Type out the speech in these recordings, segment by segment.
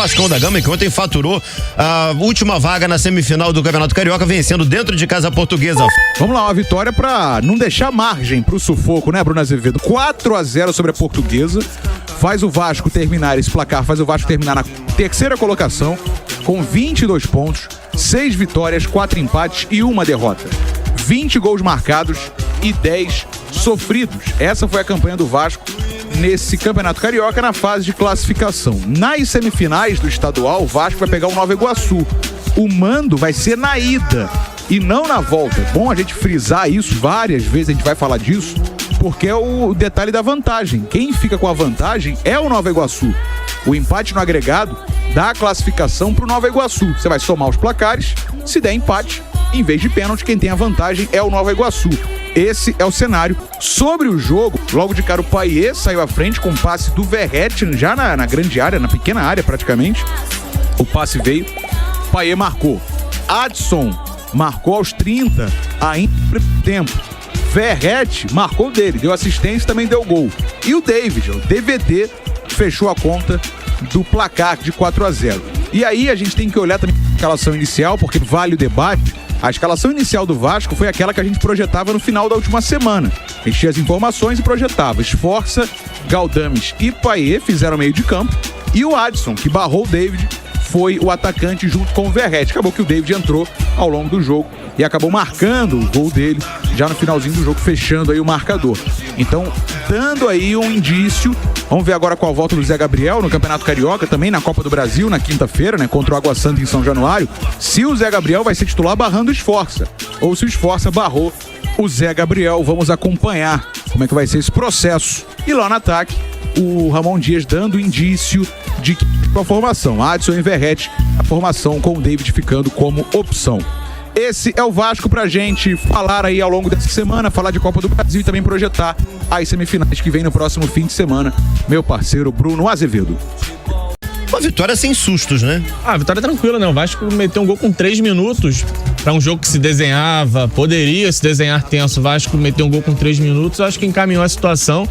Vascão da Gama, que ontem faturou a última vaga na semifinal do Campeonato Carioca, vencendo dentro de casa a Portuguesa. Vamos lá, uma vitória pra não deixar margem pro sufoco, né, Bruno Azevedo? 4-0 sobre a Portuguesa. Faz o Vasco terminar esse placar, faz o Vasco terminar na terceira colocação, com 22 pontos, 6 vitórias, 4 empates e 1 derrota. 20 gols marcados e 10 sofridos. Essa foi a campanha do Vasco nesse Campeonato Carioca na fase de classificação. Nas semifinais do estadual, o Vasco vai pegar o Nova Iguaçu. O mando vai ser na ida e não na volta. É bom a gente frisar isso várias vezes, a gente vai falar disso, porque é o detalhe da vantagem. Quem fica com a vantagem é o Nova Iguaçu. O empate no agregado dá a classificação para o Nova Iguaçu. Você vai somar os placares, se der empate, em vez de pênalti, quem tem a vantagem é o Nova Iguaçu. Esse é o cenário. Sobre o jogo, logo de cara o Payet saiu à frente com o passe do Verratti já na grande área, na pequena área praticamente. O passe veio, Payet marcou. Adson marcou aos 30, ainda no tempo. Verratti marcou dele, deu assistência e também deu gol. E o David, o DVD, fechou a conta do placar de 4-0. E aí a gente tem que olhar também a escalação inicial, porque vale o debate. A escalação inicial do Vasco foi aquela que a gente projetava no final da última semana. Enchia as informações e projetava. Sforza, Galdames e Payet fizeram meio de campo. E o Adson, que barrou o David, foi o atacante junto com o Verratti. Acabou que o David entrou ao longo do jogo e acabou marcando o gol dele já no finalzinho do jogo, fechando aí o marcador. Então, dando aí um indício. Vamos ver agora com a volta do Zé Gabriel no Campeonato Carioca, também na Copa do Brasil, na quinta-feira, né, contra o Água Santa em São Januário. Se o Zé Gabriel vai ser titular barrando o Sforza, ou se o Sforza barrou o Zé Gabriel. Vamos acompanhar como é que vai ser esse processo. E lá no ataque, o Ramon Dias dando indício de que a formação, Adson e Verratti, a formação com o David ficando como opção. Esse é o Vasco pra gente falar aí ao longo dessa semana, falar de Copa do Brasil e também projetar as semifinais que vem no próximo fim de semana. Meu parceiro Bruno Azevedo. Uma vitória sem sustos, né? Vitória tranquila, né? O Vasco meteu um gol com 3 minutos pra um jogo que se desenhava, poderia se desenhar tenso. O Vasco meteu um gol com 3 minutos, acho que encaminhou a situação.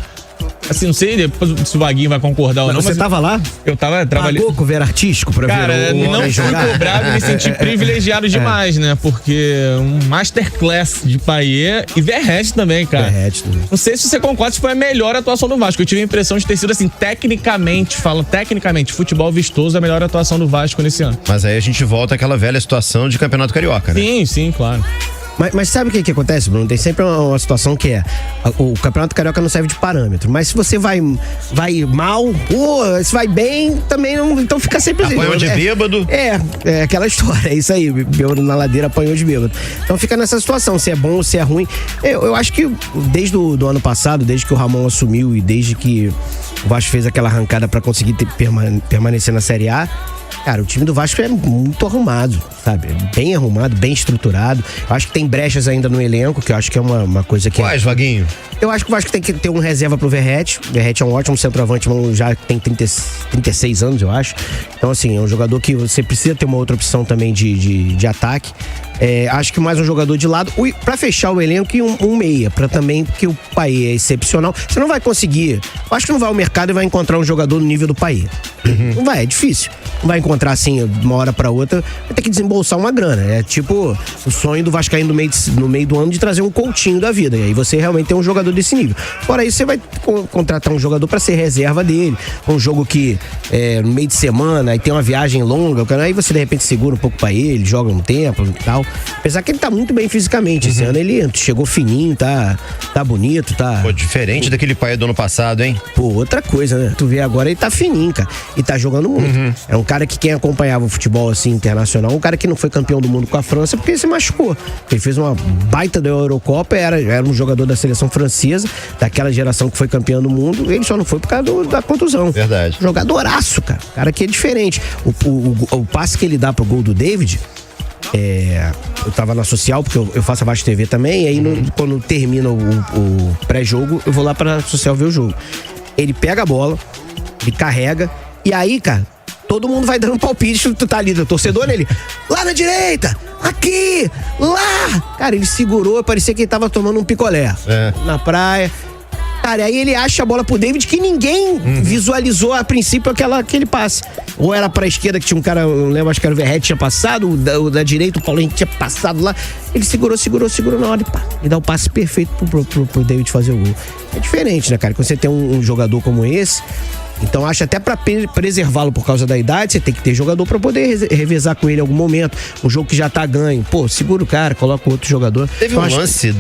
Assim, não sei depois se o Vaguinho vai concordar ou não. Você tava lá? Eu tava trabalhando. Pagou com o Vera artístico pra ver o não fui cobrado e me senti privilegiado demais, né? Porque um masterclass de Payet e Verratti também, cara. Verratti também. Não sei se você concorda se foi a melhor atuação do Vasco. Eu tive a impressão de ter sido, assim, tecnicamente, futebol vistoso, a melhor atuação do Vasco nesse ano. Mas aí a gente volta àquela velha situação de Campeonato Carioca, né? Sim, claro. Mas sabe o que acontece, Bruno? Tem sempre uma situação que o Campeonato Carioca não serve de parâmetro. Mas se você vai mal, se vai bem, também não. Então fica sempre assim. Apanhou de bêbado. É aquela história, é isso aí. Bêbado na ladeira, apanhou de bêbado. Então fica nessa situação, se é bom ou se é ruim. Eu acho que desde do ano passado, desde que o Ramon assumiu e desde que o Vasco fez aquela arrancada pra conseguir permanecer na Série A, cara, o time do Vasco é muito arrumado, sabe? Bem arrumado, bem estruturado. Eu acho que tem brechas ainda no elenco, que eu acho que é uma coisa que... Quais, Vaguinho? Eu acho que o Vasco tem que ter uma reserva pro Verratti. O Verratti é um ótimo centroavante, já tem 36 anos, eu acho. Então, assim, é um jogador que você precisa ter uma outra opção também de ataque. Acho que mais um jogador de lado pra fechar o elenco e um meia, pra também, porque o Payet é excepcional. Você não vai conseguir, eu acho que não vai ao mercado e vai encontrar um jogador no nível do Payet. Não vai, é difícil. Não vai encontrar assim, de uma hora pra outra, vai ter que desembolsar uma grana. É tipo o sonho do Vascaíno no meio do ano de trazer um Coutinho da vida. E aí você realmente tem um jogador desse nível. Fora isso, você vai contratar um jogador pra ser reserva dele. Um jogo que no meio de semana, aí tem uma viagem longa, aí você de repente segura um pouco pra ele, joga um tempo e tal. Apesar que ele tá muito bem fisicamente. Esse ano ele chegou fininho, tá bonito, tá... Pô, diferente daquele Payet do ano passado, hein? Pô, outra coisa, né? Tu vê agora, ele tá fininho, cara. E tá jogando muito. É um cara que quem acompanhava o futebol, assim, internacional, um cara que não foi campeão do mundo com a França porque ele se machucou. Ele fez uma baita da Eurocopa, era um jogador da seleção francesa, daquela geração que foi campeão do mundo, ele só não foi por causa da contusão. Verdade. Jogadoraço, cara. Cara que é diferente. O passe que ele dá pro gol do David... eu tava na social, porque eu faço a Vasco TV também, e aí quando termina o pré-jogo, eu vou lá pra social ver o jogo. Ele pega a bola, ele carrega, e aí, cara, todo mundo vai dando palpite, tu tá ali, o torcedor, ele, lá na direita, aqui, lá! Cara, ele segurou, parecia que ele tava tomando um picolé na praia. Cara, aí ele acha a bola pro David que ninguém visualizou a princípio aquele passe. Ou era pra esquerda que tinha um cara, eu lembro, acho que era o Verratti tinha passado, o da direita o Paulinho tinha passado lá. Ele segurou na hora e dá o passe perfeito pro David fazer o gol. É diferente, né, cara? Quando você tem um jogador como esse, então acho até pra preservá-lo por causa da idade, você tem que ter jogador pra poder revezar com ele em algum momento. Um jogo que já tá ganho, pô, segura o cara, coloca o outro jogador. Teve então, um lance,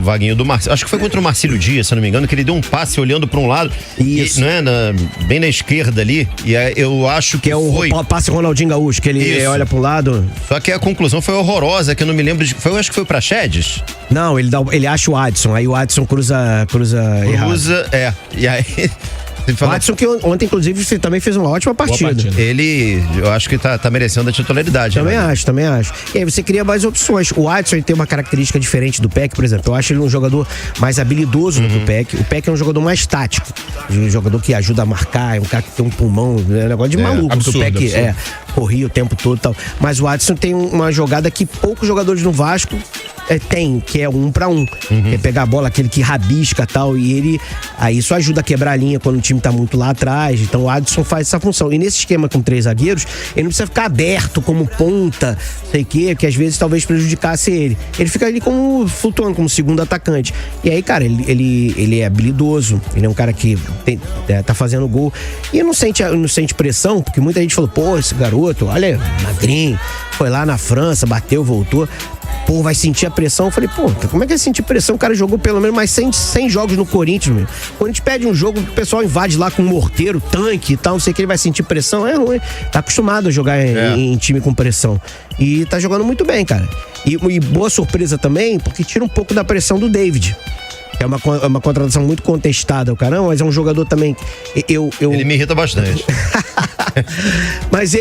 Vaguinho, do Marcelo, acho que foi contra o Marcílio Dias, se eu não me engano, que ele deu um passe olhando pra um lado, Isso. E, não é, bem na esquerda ali, e aí eu acho que foi... o passe Ronaldinho Gaúcho, que ele olha pro lado. Só que a conclusão foi horrorosa, que eu não me lembro eu acho que foi o Praxedes. Não, ele acha o Adson, aí o Adson cruza errado. E aí... O Adson, que ontem, inclusive, também fez uma ótima partida. Ele, eu acho que tá merecendo a titularidade. Também acho. E aí você cria mais opções. O Adson, ele tem uma característica diferente do Peck, por exemplo. Eu acho ele um jogador mais habilidoso do que o Peck. O Peck é um jogador mais tático. Um jogador que ajuda a marcar, é um cara que tem um pulmão, é um negócio de maluco. Absurdo, o Peck absurdo. Corria o tempo todo e tal. Mas o Adson tem uma jogada que poucos jogadores no Vasco tem, que é 1 para 1. Que é pegar a bola, aquele que rabisca e tal, e aí isso ajuda a quebrar a linha quando o time tá muito lá atrás. Então o Adson faz essa função. E nesse esquema com 3 zagueiros, ele não precisa ficar aberto como ponta, sei o quê, que às vezes talvez prejudicasse ele. Ele fica ali como flutuando, como segundo atacante. E aí, cara, ele é habilidoso, ele é um cara que tá fazendo gol e não sente pressão, porque muita gente falou, pô, esse garoto, olha, magrinho, foi lá na França, bateu, voltou. Pô, vai sentir a pressão. Eu falei, pô, como é que vai sentir pressão? O cara jogou pelo menos mais 100 jogos no Corinthians, meu. O Corinthians pede um jogo, o pessoal invade lá com um morteiro, tanque e tal, não sei o que, ele vai sentir pressão. É ruim. Tá acostumado a jogar em time com pressão. E tá jogando muito bem, cara. E boa surpresa também, porque tira um pouco da pressão do David. É uma contratação muito contestada, o caramba, mas é um jogador também. Ele me irrita bastante.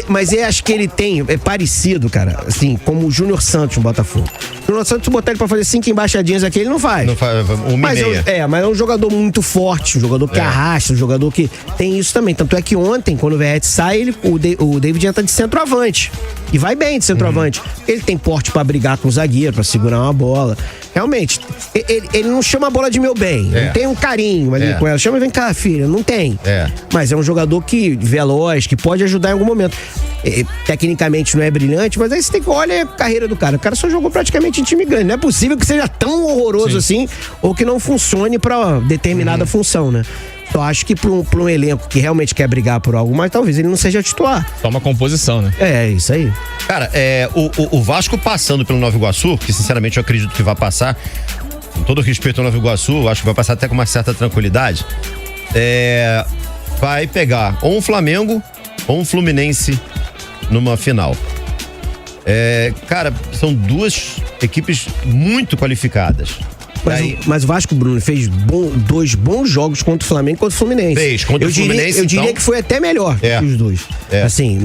mas eu acho que ele é parecido, cara, assim, como o Júnior Santos no Botafogo. O Júnior Santos, botar ele pra fazer 5 embaixadinhas aqui, ele não faz. Não faz, mas é um jogador muito forte, um jogador que arrasta, um jogador que tem isso também. Tanto é que ontem, quando o Verratti sai, o David entra de centroavante. E vai bem de centroavante. Ele tem porte pra brigar com o zagueiro, pra segurar uma bola. Realmente, ele não chama a bola de meu bem. Não tem um carinho ali com ela. Chama, vem cá, filha. Não tem. Mas é um jogador veloz, que pode ajudar em algum momento. Tecnicamente não é brilhante, mas aí você tem que olhar a carreira do cara. O cara só jogou praticamente em time grande. Não é possível que seja tão horroroso assim, ou que não funcione pra determinada função, né? Então acho que pra um elenco que realmente quer brigar por algo, mas talvez ele não seja titular. Só uma composição, né? É, isso aí. Cara, o Vasco passando pelo Nova Iguaçu, que sinceramente eu acredito que vai passar, com todo respeito ao Nova Iguaçu, acho que vai passar até com uma certa tranquilidade, vai pegar ou um Flamengo ou um Fluminense numa final. Cara, são duas equipes muito qualificadas. Mas o Vasco, Bruno, fez 2 bons jogos contra o Flamengo e contra o Fluminense. Fez, contra o Fluminense, eu diria que foi até melhor que os dois. Assim,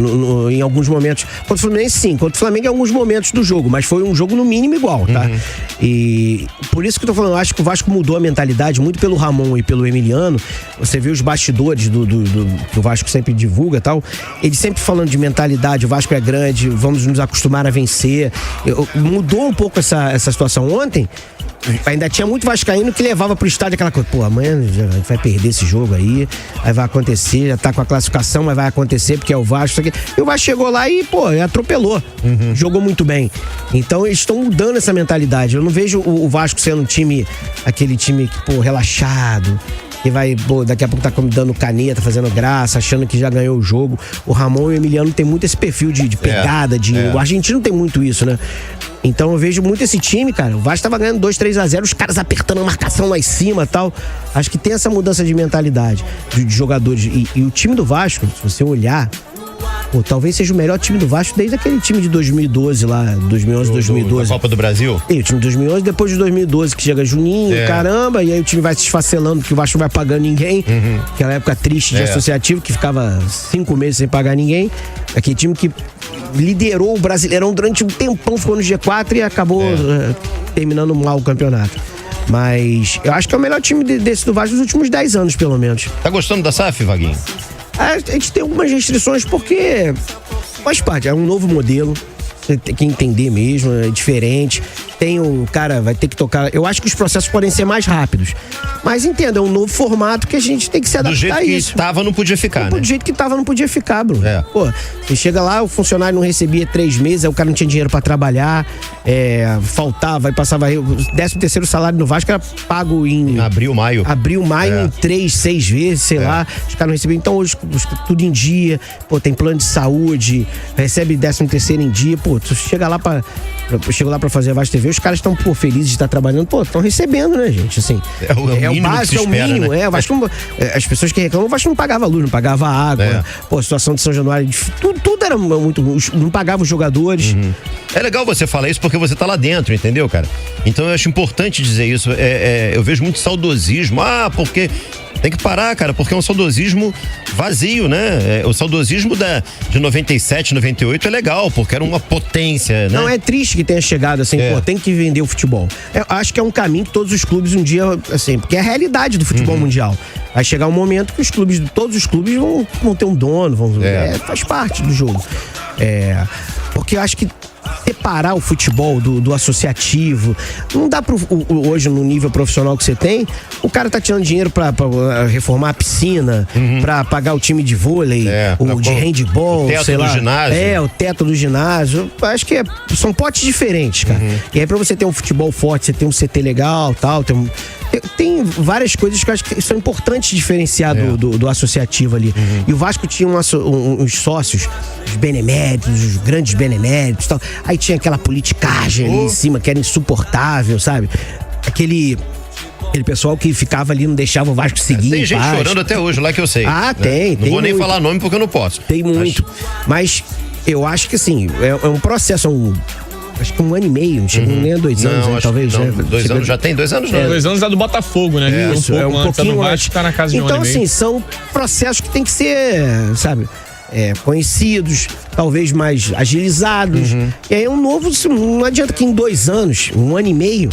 em alguns momentos. Contra o Fluminense, sim. Contra o Flamengo, em alguns momentos do jogo. Mas foi um jogo, no mínimo, igual, tá? E por isso que eu tô falando, eu acho que o Vasco mudou a mentalidade, muito pelo Ramon e pelo Emiliano. Você vê os bastidores que o Vasco sempre divulga e tal. Eles sempre falando de mentalidade, o Vasco é grande, vamos nos acostumar a vencer. Mudou um pouco essa situação. Ontem, ainda tinha muito vascaíno que levava pro estádio aquela coisa, pô, amanhã a gente vai perder esse jogo aí vai acontecer, já tá com a classificação, mas vai acontecer porque é o Vasco, isso aqui. E o Vasco chegou lá e, pô, atropelou, jogou muito bem. Então eles estão mudando essa mentalidade. Eu não vejo o Vasco sendo aquele time que, pô, relaxado, que vai, pô, daqui a pouco tá dando caneta, fazendo graça, achando que já ganhou o jogo. O Ramon e o Emiliano tem muito esse perfil de pegada, o argentino tem muito isso, né? Então eu vejo muito esse time, cara. O Vasco tava ganhando 2-3-0, os caras apertando a marcação lá em cima e tal. Acho que tem essa mudança de mentalidade de jogadores. E o time do Vasco, se você olhar, pô, talvez seja o melhor time do Vasco desde aquele time de 2012 lá, 2011, 2012. Da Copa do Brasil? E o time de 2011, depois de 2012, que chega Juninho, caramba, e aí o time vai se esfacelando, porque o Vasco não vai pagando ninguém. Aquela época triste de associativo, que ficava 5 meses sem pagar ninguém. Aquele time que liderou o Brasileirão durante um tempão, ficou no G4 e acabou terminando mal o campeonato. Mas eu acho que é o melhor time desse do Vasco dos últimos 10 anos, pelo menos. Tá gostando da SAF, Vaguinho? A gente tem algumas restrições porque faz parte, é um novo modelo. tem que entender mesmo, é diferente. Tem o cara, vai ter que tocar. Eu acho que os processos podem ser mais rápidos. Mas entenda, é um novo formato que a gente tem que se adaptar Do jeito a que isso. tava, não podia ficar, né? Do jeito que tava, não podia ficar, Bruno. É. Pô, você chega lá, o funcionário não recebia 3 meses, aí o cara não tinha dinheiro pra trabalhar, faltava, aí passava. O 13º salário no Vasco era pago em Abril, maio. em 3, 6 vezes, sei lá. Os caras não recebiam. Então hoje tudo em dia, pô, tem plano de saúde, recebe 13º em dia, pô, tu chega lá chego lá pra fazer a Vasco TV, os caras estão, pô, felizes de estar trabalhando, pô, estão recebendo, né, gente? Assim, É o mínimo básico, que se é o espera, mínimo, né? o Vasco, as pessoas que reclamam, o Vasco não pagava luz, não pagava água, pô, a situação de São Januário, tudo era muito, não pagava os jogadores. É legal você falar isso porque você tá lá dentro, entendeu, cara? Então eu acho importante dizer isso. Eu vejo muito saudosismo. Porque tem que parar, cara, porque é um saudosismo vazio, né? O saudosismo de 97, 98 é legal, porque era uma potência, né? Não, é triste que tenha chegado assim, pô, tem que vender o futebol. Eu acho que é um caminho que todos os clubes um dia, assim, porque é a realidade do futebol mundial. Vai chegar um momento que todos os clubes vão ter um dono, faz parte do jogo. Porque eu acho que separar o futebol do associativo, não dá hoje no nível profissional que você tem, o cara tá tirando dinheiro pra reformar a piscina, pra pagar o time de vôlei, de handball, o teto sei do lá. ginásio. O teto do ginásio. Acho que são potes diferentes, cara. E aí pra você ter um futebol forte, você tem um CT legal, tal, tem várias coisas que eu acho que são importantes diferenciar do associativo ali. E o Vasco tinha uns sócios, os beneméritos, os grandes beneméritos e tal. Aí tinha aquela politicagem ali em cima que era insuportável, sabe? Aquele pessoal que ficava ali, não deixava o Vasco seguir. Tem gente chorando até hoje lá que eu sei. Tem. Não vou nem muito. falar nome porque eu não posso. Tem muito. Mas eu acho que assim, é um processo, acho que 1 ano e meio, não chegou nem a 2 anos, Não, né, acho talvez. que não, 2 anos, já tem 2 anos, não. 2 anos é do Botafogo, né? Um pouco antes, no Vasco tá na casa de 1 ano Então, e meio. assim, são processos que tem que ser, sabe, conhecidos, talvez mais agilizados. E aí não adianta que em 2 anos, 1 ano e meio,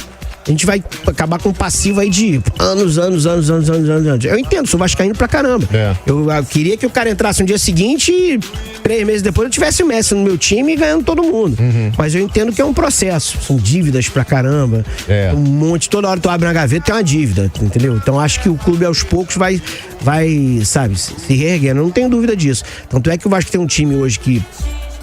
a gente vai acabar com um passivo aí de anos. Eu entendo, sou vascaíno pra caramba. Eu queria que o cara entrasse no dia seguinte e 3 meses depois eu tivesse o Messi no meu time e ganhando todo mundo. Mas eu entendo que é um processo. São dívidas pra caramba. Um monte, toda hora tu abre uma gaveta tem uma dívida, entendeu? Então acho que o clube aos poucos vai, sabe, se reerguendo. Eu não tenho dúvida disso. Tanto é que o Vasco tem um time hoje que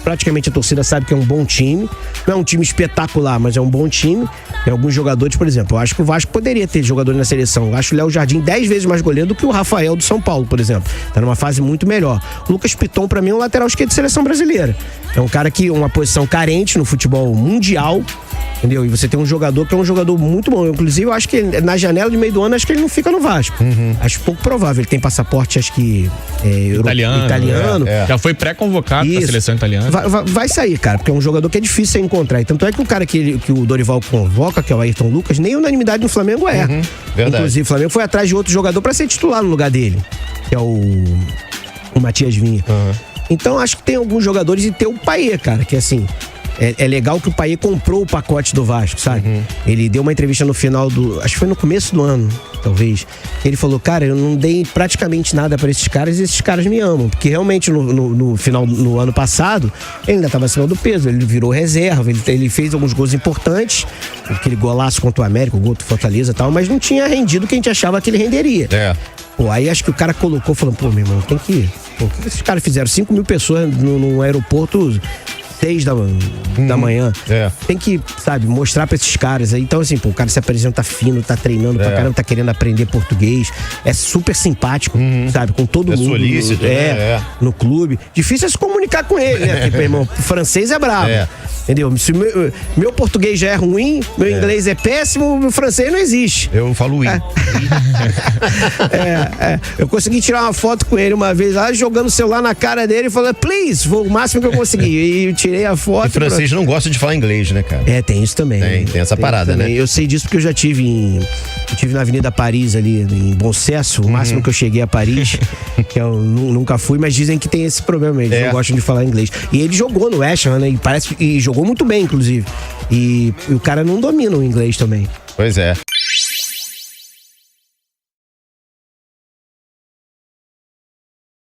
praticamente a torcida sabe que é um bom time. Não é um time espetacular, mas é um bom time. Tem alguns jogadores, por exemplo, eu acho que o Vasco poderia ter jogadores na seleção. Eu acho o Léo Jardim 10 vezes mais goleiro do que o Rafael do São Paulo, por exemplo. Tá numa fase muito melhor. O Lucas Piton, pra mim, é um lateral esquerdo de seleção brasileira. É um cara que uma posição carente no futebol mundial, entendeu? E você tem um jogador que é um jogador muito bom. Inclusive, eu acho que na janela de meio do ano, acho que ele não fica no Vasco. Acho pouco provável. Ele tem passaporte, acho que italiano. Já foi pré-convocado pra seleção italiana. Vai sair, cara, porque é um jogador que é difícil você encontrar. E tanto é que o cara que o Dorival convoca, que é o Ayrton Lucas, nem unanimidade no Flamengo é. Verdade. Inclusive, o Flamengo foi atrás de outro jogador pra ser titular no lugar dele, que é o Matias Vinha. Então, acho que tem alguns jogadores e tem o Payet, cara, que assim... É legal que o Payet comprou o pacote do Vasco, sabe? Ele deu uma entrevista no final acho que foi no começo do ano, talvez. Ele falou, cara, eu não dei praticamente nada pra esses caras e esses caras me amam. Porque realmente no final, no ano passado, ele ainda tava acima do peso, ele virou reserva, ele fez alguns gols importantes, aquele golaço contra o América, o gol do Fortaleza e tal, mas não tinha rendido o que a gente achava que ele renderia. Pô, aí acho que o cara colocou, falando, pô, meu irmão, tem que... Pô, o que esses caras fizeram? 5 mil pessoas no aeroporto... 6 da manhã. Tem que, sabe, mostrar pra esses caras aí. Então, assim, pô, o cara se apresenta fino, tá treinando pra caramba, tá querendo aprender português. É super simpático, sabe? Com todo mundo. Solícito, no clube. Difícil é se comunicar com ele, né? Porque, meu irmão, o francês é brabo. Entendeu? Se meu português já é ruim, meu inglês é péssimo, meu francês não existe. Eu falo oui. Eu consegui tirar uma foto com ele uma vez lá, jogando o celular na cara dele e falando, please, foi o máximo que eu consegui. E eu tirei a foto. E francês não gosta de falar inglês, né, cara? Tem isso também. Tem essa parada, né? Eu sei disso porque eu já tive na Avenida Paris ali, em Bom Sucesso, o máximo que eu cheguei a Paris, que eu nunca fui, mas dizem que tem esse problema, eles não gostam de falar inglês. E ele jogou no West Ham, né? E jogou muito bem, inclusive. E o cara não domina o inglês também. Pois é.